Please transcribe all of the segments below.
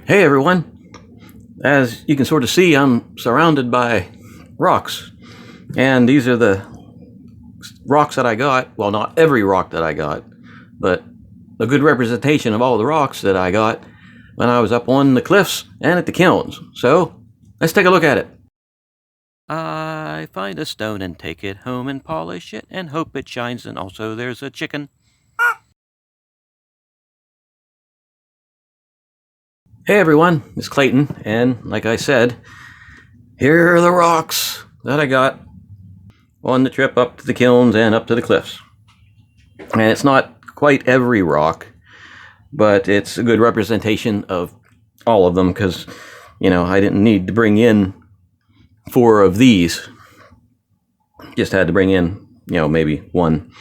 Hey everyone! As you can sort of see, I'm surrounded by rocks. And these are the rocks that I got. Well, not every rock that I got, but a good representation of all the rocks that I got when I was up on the cliffs and at the kilns. So, let's take a look at it. I find a stone and take it home and polish it and hope it shines, and also there's a chicken. Hey everyone, it's Clayton, and like I said, here are the rocks that I got on the trip up to the kilns and up to the cliffs. And it's not quite every rock, but it's a good representation of all of them because, I didn't need to bring in 4 of these. Just had to bring in, maybe 1.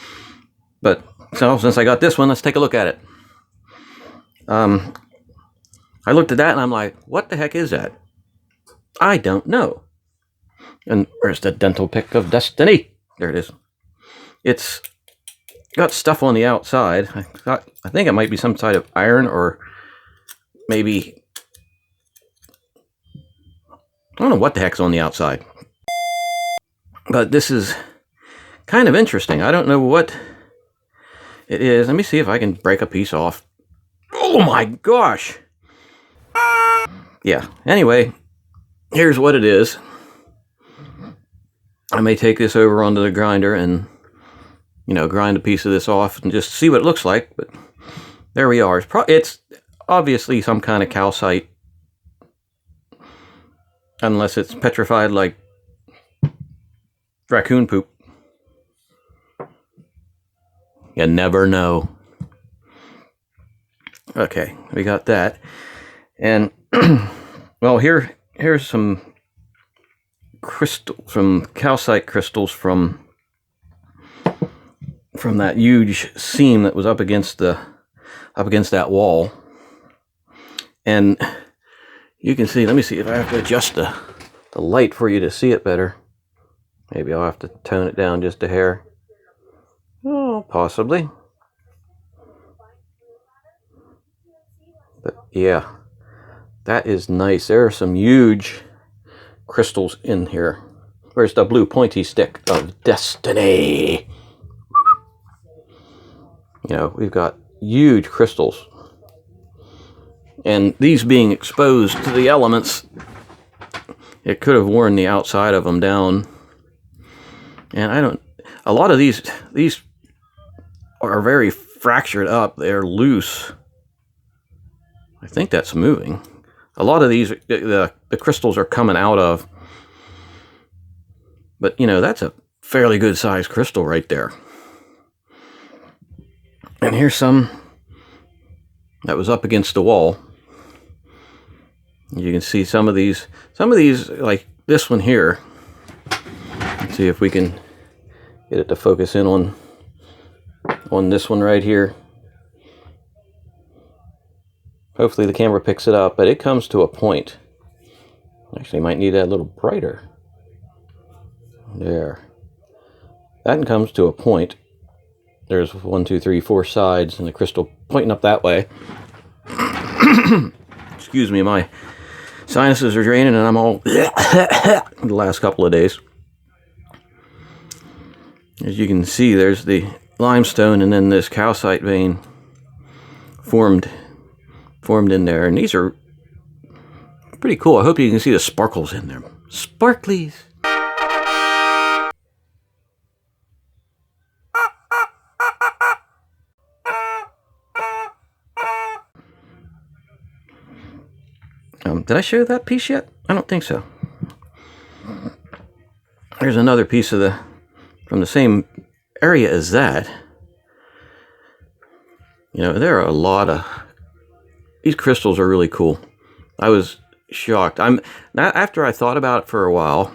But, so since I got this one, let's take a look at it. I looked at that and I'm like, what the heck is that? I don't know. And where's the dental pick of destiny? There it is. It's got stuff on the outside. I think it might be some side of iron, or maybe, I don't know what the heck's on the outside. But this is kind of interesting. I don't know what it is. Let me see if I can break a piece off. Oh my gosh! Yeah, anyway, here's what it is. I may take this over onto the grinder and, grind a piece of this off and just see what it looks like, but there we are. It's obviously some kind of calcite, unless it's petrified like raccoon poop. You never know. Okay, we got that. And, well, here's some calcite crystals from that huge seam that was up against that wall. And you can see, let me see if I have to adjust the light for you to see it better. Maybe I'll have to tone it down just a hair. Oh, possibly. But yeah, that is nice. There are some huge crystals in here. Where's the blue pointy stick of destiny? We've got huge crystals. And these being exposed to the elements, it could have worn the outside of them down. And a lot of these are very fractured up. They're loose. I think that's moving. A lot of these, the crystals are coming out of. But, that's a fairly good sized crystal right there. And here's some that was up against the wall. You can see some of these, like this one here. Let's see if we can get it to focus in on this one right here. Hopefully the camera picks it up, but it comes to a point. Actually, might need that a little brighter. There. That comes to a point. There's 1, 2, 3, 4 sides, and the crystal pointing up that way. Excuse me, my sinuses are draining, and I'm all the last couple of days. As you can see, there's the limestone, and then this calcite vein formed in there, and these are pretty cool. I hope you can see the sparkles in there. Sparklies. Did I show you that piece yet? I don't think so. There's another piece from the same area as that. There are a lot of these crystals are really cool. I was shocked. After I thought about it for a while,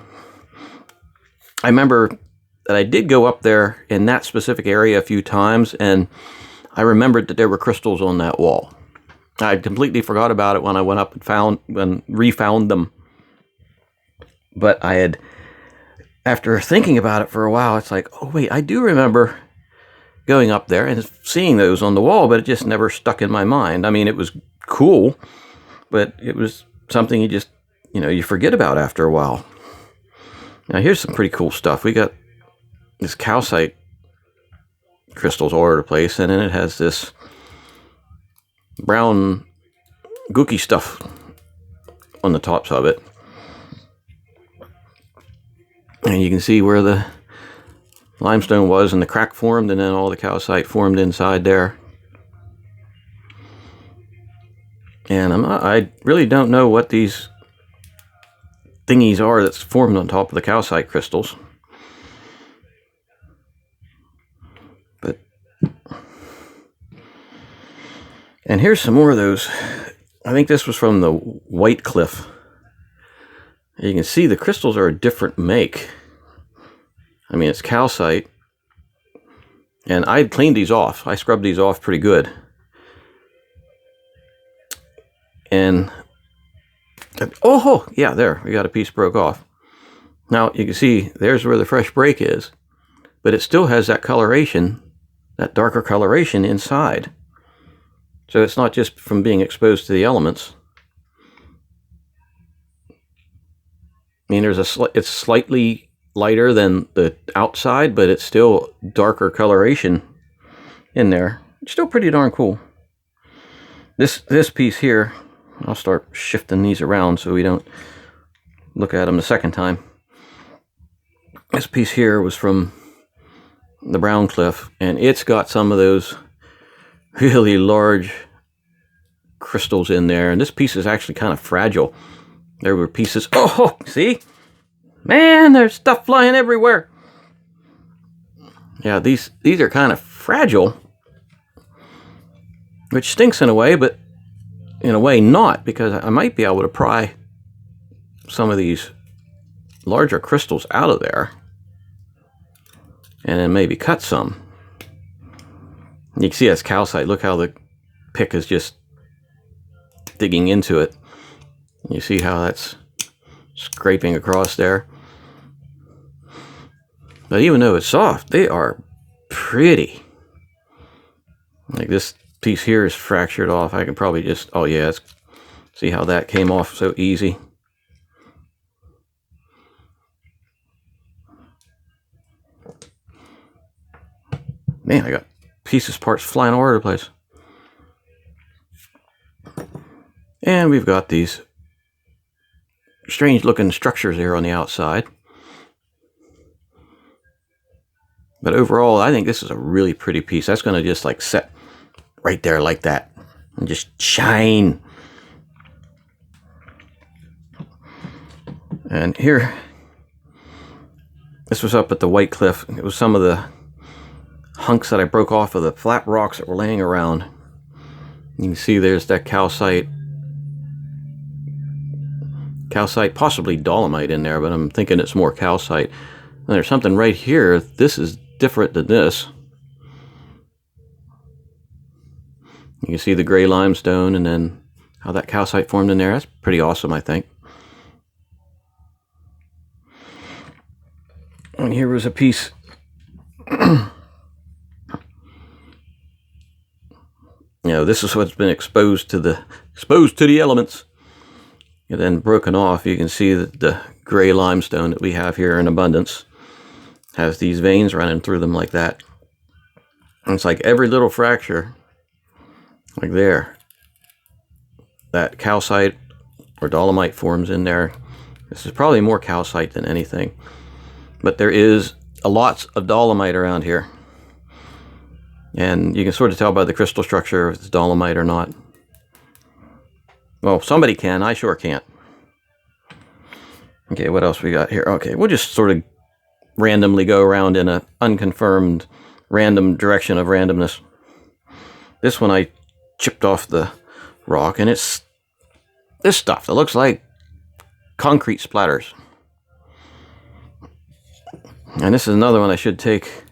I remember that I did go up there in that specific area a few times, and I remembered that there were crystals on that wall. I completely forgot about it when I went up and refound them. But after thinking about it for a while, it's like, oh wait, I do remember going up there and seeing those on the wall, but it just never stuck in my mind. I mean, it was cool, but it was something you just, you forget about after a while. Now here's some pretty cool stuff. We got this calcite crystals all over the place, and then it has this brown gooky stuff on the tops of it. And you can see where the limestone was and the crack formed, and then all the calcite formed inside there. And I really don't know what these thingies are that's formed on top of the calcite crystals. And here's some more of those. I think this was from the White Cliff. You can see the crystals are a different make. I mean, it's calcite. And I cleaned these off. I scrubbed these off pretty good. And, oh, yeah, there. We got a piece broke off. Now, you can see there's where the fresh break is. But it still has that coloration, that darker coloration inside. So it's not just from being exposed to the elements. I mean, it's slightly lighter than the outside, but it's still darker coloration in there. It's still pretty darn cool. This piece here, I'll start shifting these around so we don't look at them the second time. This piece here was from the Brown Cliff, and it's got some of those really large crystals in there, and this piece is actually kind of fragile. There were pieces, oh, see? Man, there's stuff flying everywhere. Yeah, these are kind of fragile, which stinks in a way, but in a way not, because I might be able to pry some of these larger crystals out of there and then maybe cut some. You can see that's calcite. Look how the pick is just digging into it. You see how that's scraping across there. But even though it's soft, they are pretty. Like this piece here is fractured off. I can probably just, oh yeah, see how that came off so easy. Man, I got parts flying all over the place. And we've got these strange looking structures here on the outside. But overall, I think this is a really pretty piece. That's going to just like set right there like that and just shine. And here, this was up at the White Cliff. It was some of the hunks that I broke off of the flat rocks that were laying around. You can see there's that calcite, possibly dolomite in there, but I'm thinking it's more calcite. And there's something right here. This is different than this. You can see the gray limestone and then how that calcite formed in there. That's pretty awesome, I think. And here was a piece this is what's been exposed to the elements and then broken off. You can see that the gray limestone that we have here in abundance has these veins running through them like that. And it's like every little fracture, like there, that calcite or dolomite forms in there. This is probably more calcite than anything, but there is lots of dolomite around here. And you can sort of tell by the crystal structure if it's dolomite or not. Well, somebody can. I sure can't. Okay, what else we got here? Okay, we'll just sort of randomly go around in an unconfirmed random direction of randomness. This one I chipped off the rock, and it's this stuff that looks like concrete splatters. And this is another one I should take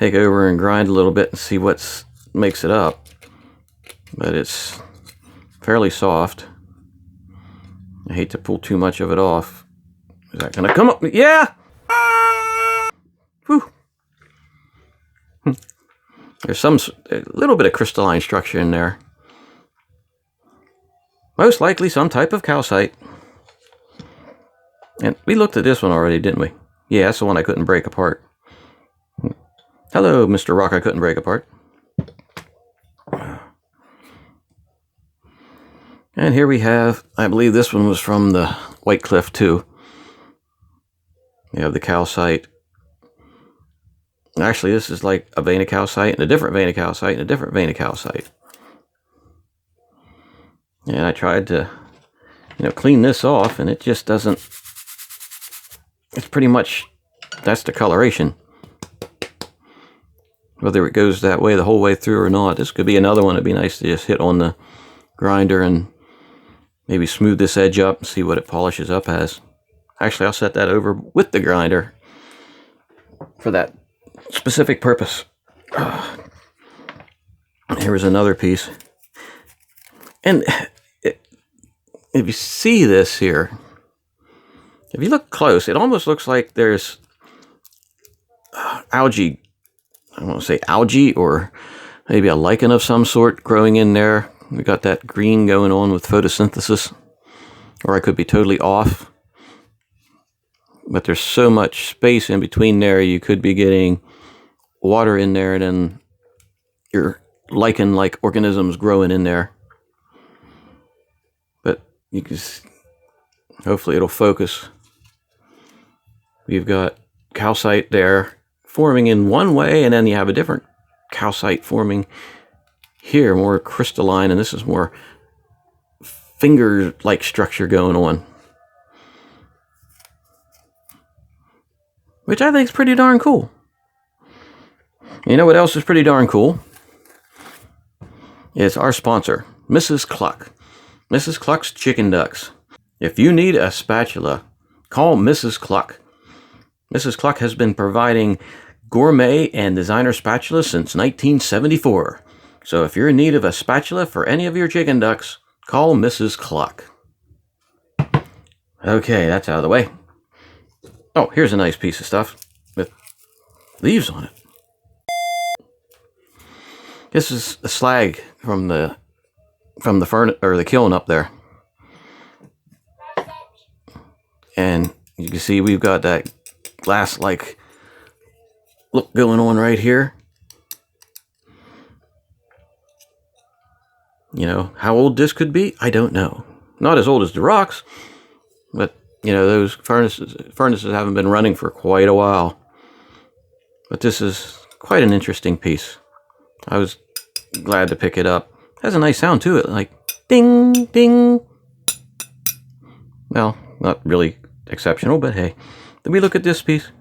over and grind a little bit and see what makes it up. But it's fairly soft. I hate to pull too much of it off. Is that gonna come up? Yeah! Whew. There's a little bit of crystalline structure in there. Most likely some type of calcite. And we looked at this one already, didn't we? Yeah, that's the one I couldn't break apart. Hello, Mr. Rock I couldn't break apart. And here we have, I believe this one was from the White Cliff too. You have the calcite. Actually, this is like a vein of calcite and a different vein of calcite and a different vein of calcite. And I tried to, clean this off, and it just doesn't. It's pretty much, that's the coloration. Whether it goes that way the whole way through or not, this could be another one. It'd be nice to just hit on the grinder and maybe smooth this edge up and see what it polishes up as. Actually, I'll set that over with the grinder for that specific purpose. Here's another piece. And if you see this here, if you look close, it almost looks like there's algae. I want to say algae or maybe a lichen of some sort growing in there. We got that green going on with photosynthesis. Or I could be totally off. But there's so much space in between there, you could be getting water in there and then your lichen-like organisms growing in there. But you can, hopefully it'll focus. We've got calcite there forming in one way, and then you have a different calcite forming here, more crystalline, and this is more finger-like structure going on. Which I think is pretty darn cool. You know what else is pretty darn cool? It's our sponsor, Mrs. Cluck. Mrs. Cluck's Chicken Ducks. If you need a spatula, call Mrs. Cluck. Mrs. Cluck has been providing gourmet and designer spatulas since 1974. So if you're in need of a spatula for any of your chicken ducks, call Mrs. Cluck. Okay, that's out of the way. Oh, here's a nice piece of stuff with leaves on it. This is the slag from the furnace or the kiln up there. And you can see we've got that glass-like look going on right here. You know, how old this could be, I don't know. Not as old as the rocks, but, you know, those furnaces haven't been running for quite a while. But this is quite an interesting piece. I was glad to pick it up. It has a nice sound to it, like ding, ding. Well, not really exceptional, but hey. Did we look at this piece?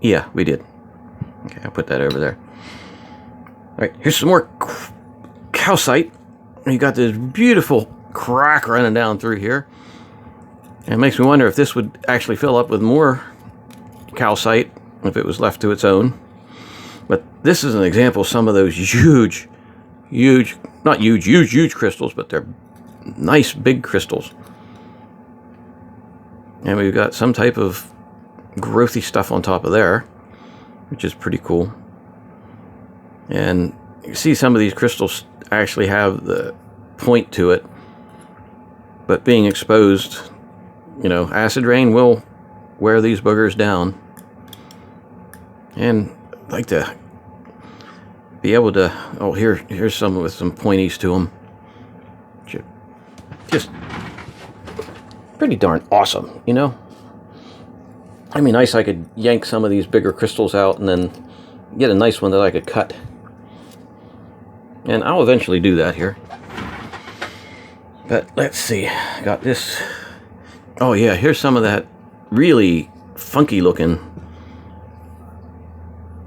Yeah, we did. Okay, I'll put that over there. All right, here's some more calcite. You got this beautiful crack running down through here. And it makes me wonder if this would actually fill up with more calcite if it was left to its own. But this is an example of some of those huge crystals, but they're nice big crystals. And we've got some type of growthy stuff on top of there, which is pretty cool. And you see some of these crystals actually have the point to it, but being exposed, you know, acid rain will wear these boogers down. And I'd like to be able to, oh, here's some with some pointies to them. Just pretty darn awesome, you know? It'd be nice I could yank some of these bigger crystals out and then get a nice one that I could cut. And I'll eventually do that here. But let's see, got this. Oh yeah, here's some of that really funky looking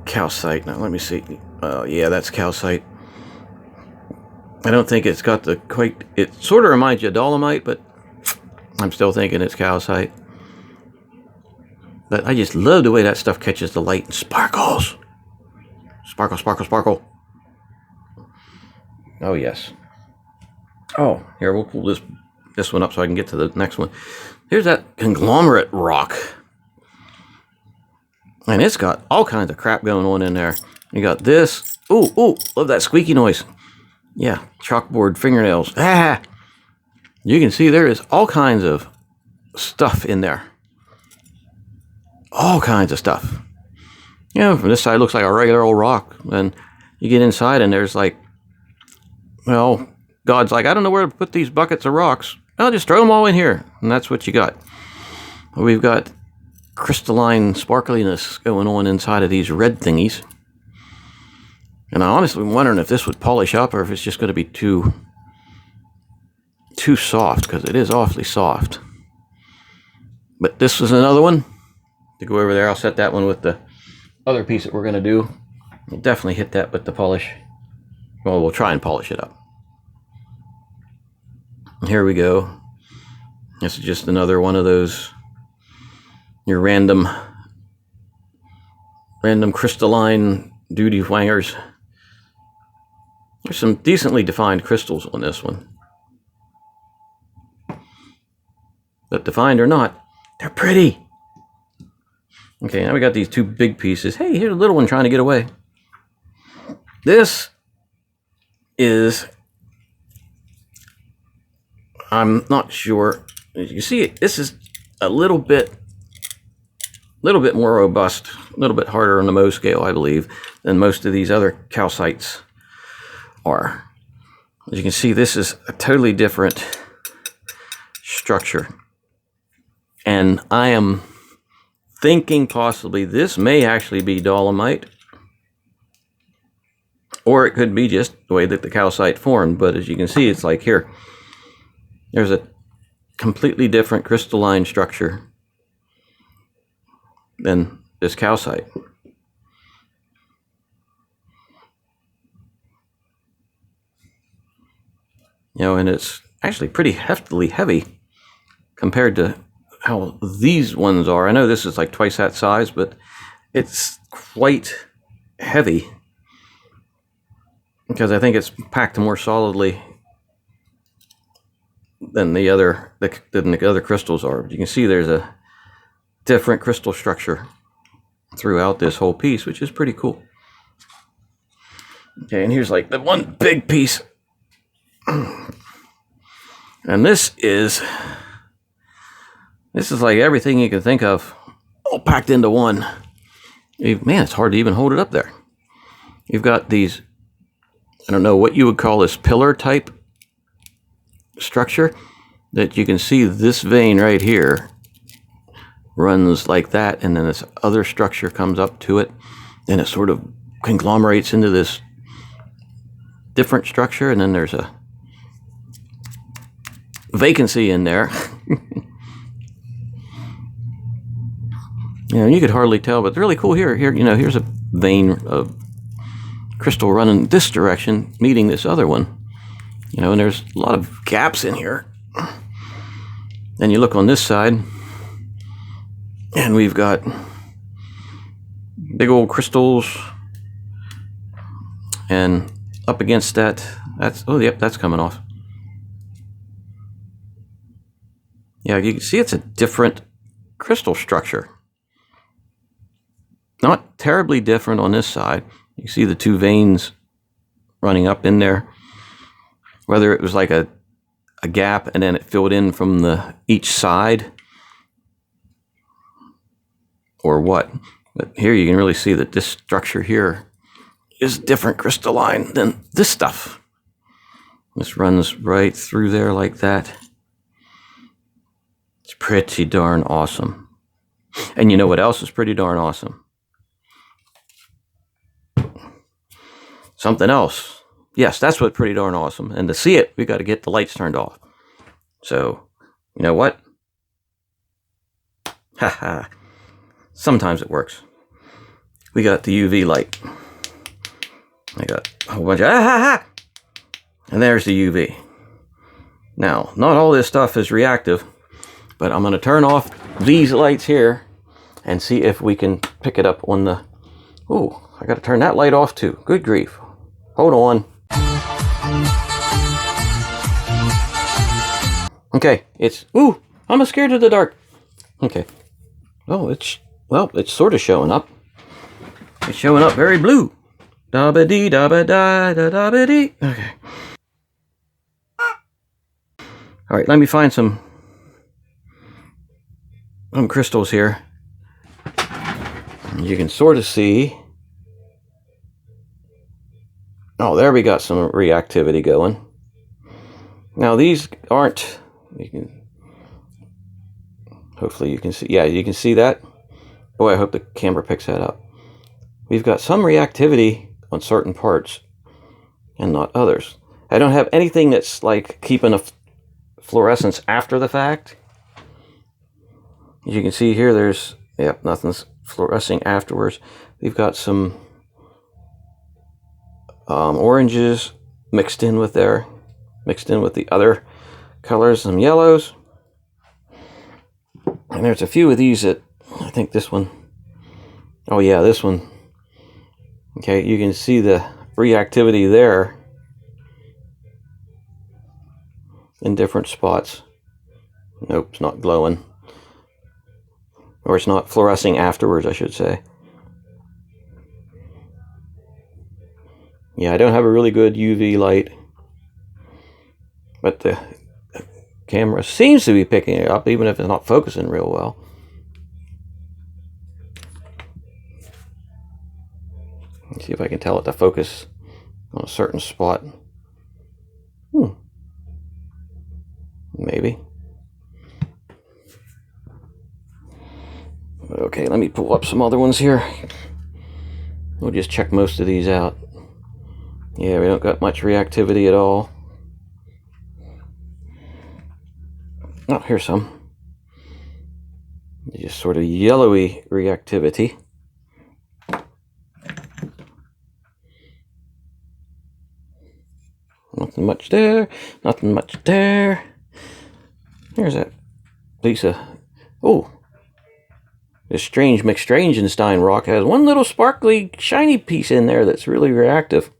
calcite. Now let me see. Oh yeah, that's calcite. I don't think it's got the quite, it sort of reminds you of dolomite, but I'm still thinking it's calcite. But I just love the way that stuff catches the light and sparkles. Sparkle, sparkle, sparkle. Oh yes. Oh, here, we'll pull this one up so I can get to the next one. Here's that conglomerate rock. And it's got all kinds of crap going on in there. You got this. Ooh, love that squeaky noise. Yeah, chalkboard fingernails. Ah! You can see there is all kinds of stuff in there. All kinds of stuff. You know, from this side it looks like a regular old rock. And you get inside and there's like, well, God's like, I don't know where to put these buckets of rocks. I'll just throw them all in here. And that's what you got. We've got crystalline sparkliness going on inside of these red thingies. And I honestly am wondering if this would polish up or if it's just going to be too soft, because it is awfully soft. But this is another one to go over there. I'll set that one with the other piece that we're going to do. We'll definitely hit that with the polish. Well, we'll try and polish it up. Here we go. This is just another one of those, your random crystalline duty wangers. There's some decently defined crystals on this one. But defined or not, they're pretty. Okay, now we got these two big pieces. Hey, here's a little one trying to get away. This is, I'm not sure. As you see, this is a little bit more robust, a little bit harder on the Mohs scale, I believe, than most of these other calcites are. As you can see, this is a totally different structure. And I am thinking possibly this may actually be dolomite, or it could be just the way that the calcite formed. But as you can see, it's like here, there's a completely different crystalline structure than this calcite. You know, and it's actually pretty heftily heavy compared to how these ones are. I know this is like twice that size, but it's quite heavy because I think it's packed more solidly than the other crystals are. But you can see there's a different crystal structure throughout this whole piece, which is pretty cool. Okay, and here's like the one big piece. And this is like everything you can think of all packed into one. Man, it's hard to even hold it up there. You've got these, I don't know what you would call this, pillar type structure, that you can see this vein right here runs like that, and then this other structure comes up to it, and it sort of conglomerates into this different structure, and then there's a vacancy in there. You know, you could hardly tell, but it's really cool here. You know, here's a vein of crystal running this direction, meeting this other one. You know, and there's a lot of gaps in here. Then you look on this side, and we've got big old crystals, and up against that, that's coming off. Yeah, you can see it's a different crystal structure. Not terribly different on this side. You see the two veins running up in there. Whether it was like a gap and then it filled in from each side or what. But here you can really see that this structure here is different crystalline than this stuff. This runs right through there like that. It's pretty darn awesome. And you know what else is pretty darn awesome? Something else. Yes, that's what's pretty darn awesome. And to see it, we got to get the lights turned off. So, you know what? Haha. Sometimes it works. We got the UV light. I got a whole bunch of and there's the UV. Now, not all this stuff is reactive, but I'm going to turn off these lights here and see if we can pick it up on the... Ooh, I got to turn that light off too. Good grief. Hold on. Okay, ooh, I'm scared of the dark. Okay. Oh, it's sort of showing up. It's showing up very blue. Da-ba-dee, da-ba-da, da-da-ba-dee. Okay. All right, let me find some crystals here. You can sort of see. Oh, there we got some reactivity going. Now these aren't, hopefully you can see, yeah, you can see that. Boy, I hope the camera picks that up. We've got some reactivity on certain parts and not others. I don't have anything that's like keeping a fluorescence after the fact. As you can see here, there's, yep, nothing's fluorescing afterwards. We've got some oranges mixed in with the other colors, some yellows. And there's a few of these that, I think this one, oh yeah, this one. Okay, you can see the reactivity there in different spots. Nope, it's not glowing. Or it's not fluorescing afterwards, I should say. Yeah, I don't have a really good UV light, but the camera seems to be picking it up, even if it's not focusing real well. Let's see if I can tell it to focus on a certain spot. Maybe. Okay, let me pull up some other ones here. We'll just check most of these out. Yeah, we don't got much reactivity at all. Oh, here's some. Just sort of yellowy reactivity. Nothing much there. Nothing much there. Here's that Lisa. Oh, this strange McStrangenstein rock has one little sparkly, shiny piece in there that's really reactive.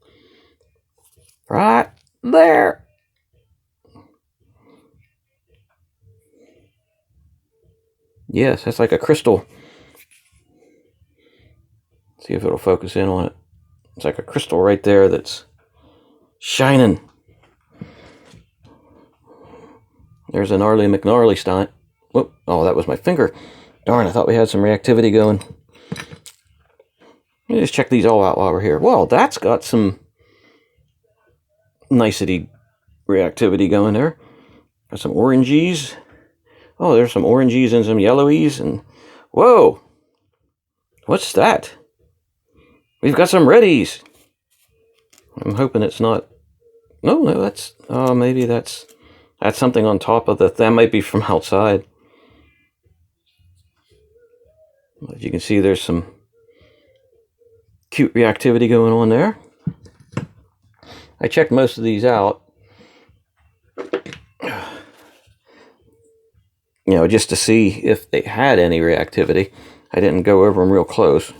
Right there. Yes, that's like a crystal. See if it'll focus in on it. It's like a crystal right there that's shining. There's a gnarly McNarlystein. Whoop. Oh, that was my finger. Darn, I thought we had some reactivity going. Let me just check these all out while we're here. Well, that's got some nicety reactivity going there. Got some oranges. Oh, there's some oranges and some yellowies. And whoa, what's that? We've got some reddies. I'm hoping it's not. No, that's. Oh, maybe that's something on top of that might be from outside. As you can see, there's some cute reactivity going on there. I checked most of these out, just to see if they had any reactivity. I didn't go over them real close.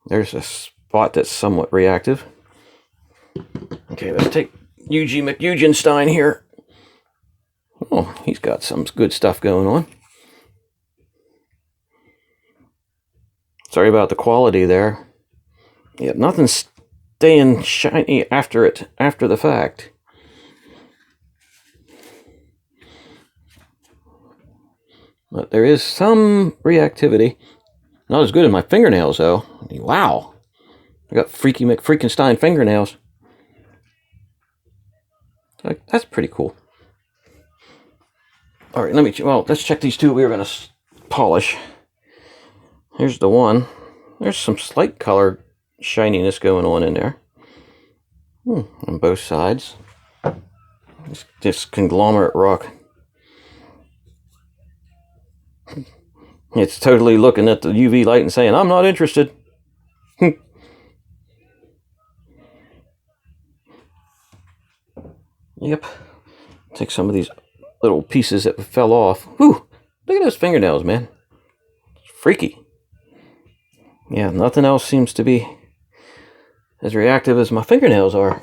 There's a spot that's somewhat reactive. Okay, let's take UG McEugenstein here. Oh, he's got some good stuff going on. Sorry about the quality there. Yeah, nothing's staying shiny after the fact. But there is some reactivity. Not as good as my fingernails, though. Wow. I got freaky McFreakenstein fingernails. That's pretty cool. All right, let's check these two we were going to polish. Here's the one. There's some slight color shininess going on in there. On both sides. This conglomerate rock. It's totally looking at the UV light and saying, I'm not interested. Yep. Take some of these little pieces that fell off. Whew! Look at those fingernails, man. It's freaky. Yeah, nothing else seems to be as reactive as my fingernails are.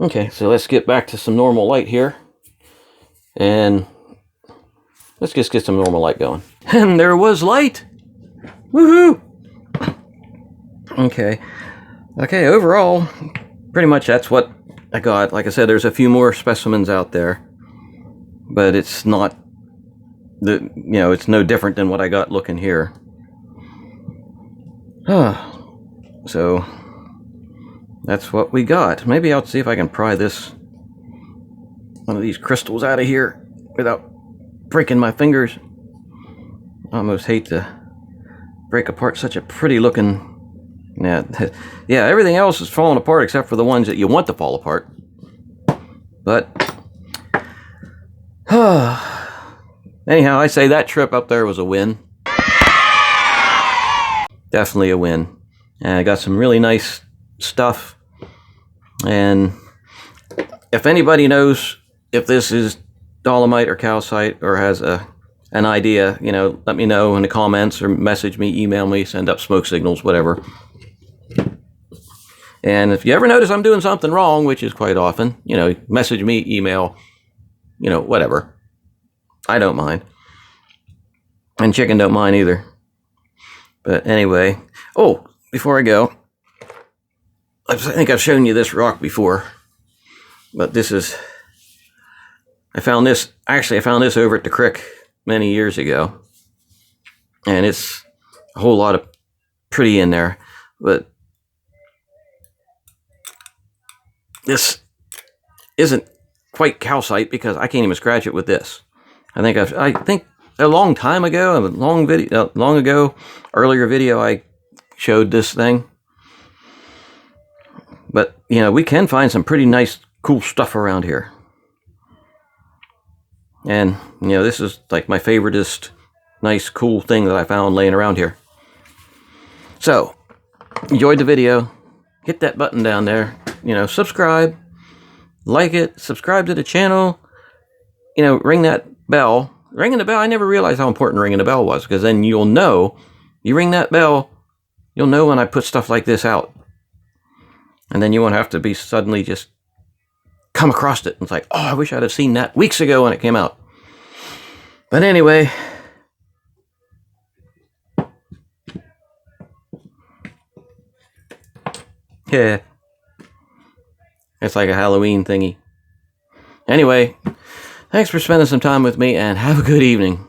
Okay, so let's get back to some normal light here. And let's just get some normal light going. And there was light! Woohoo! Okay, overall, pretty much that's what I got, like I said, there's a few more specimens out there, but it's not it's no different than what I got looking here. So that's what we got. Maybe I'll see if I can pry one of these crystals out of here without breaking my fingers. I almost hate to break apart such a pretty looking. Yeah, everything else is falling apart except for the ones that you want to fall apart. But anyhow, I say that trip up there was a win. Definitely a win. And I got some really nice stuff. And if anybody knows if this is dolomite or calcite or has an idea, let me know in the comments or message me, email me, send up smoke signals, whatever. And if you ever notice I'm doing something wrong, which is quite often, message me, email, whatever. I don't mind. And chicken don't mind either. But anyway, before I go, I think I've shown you this rock before, but I found this over at the creek many years ago, and it's a whole lot of pretty in there, but this isn't quite calcite because I can't even scratch it with this. I think a long time ago, earlier video, I showed this thing. But, we can find some pretty nice, cool stuff around here. And, this is like my favoriteest nice, cool thing that I found laying around here. So, enjoyed the video. Hit that button down there. Subscribe. Like it. Subscribe to the channel. Ring that bell. Ringing the bell, I never realized how important ringing the bell was, because then you'll know, you ring that bell, you'll know when I put stuff like this out. And then you won't have to be suddenly just come across it. It's like, I wish I'd have seen that weeks ago when it came out. But anyway, yeah, it's like a Halloween thingy. Anyway, thanks for spending some time with me, and have a good evening.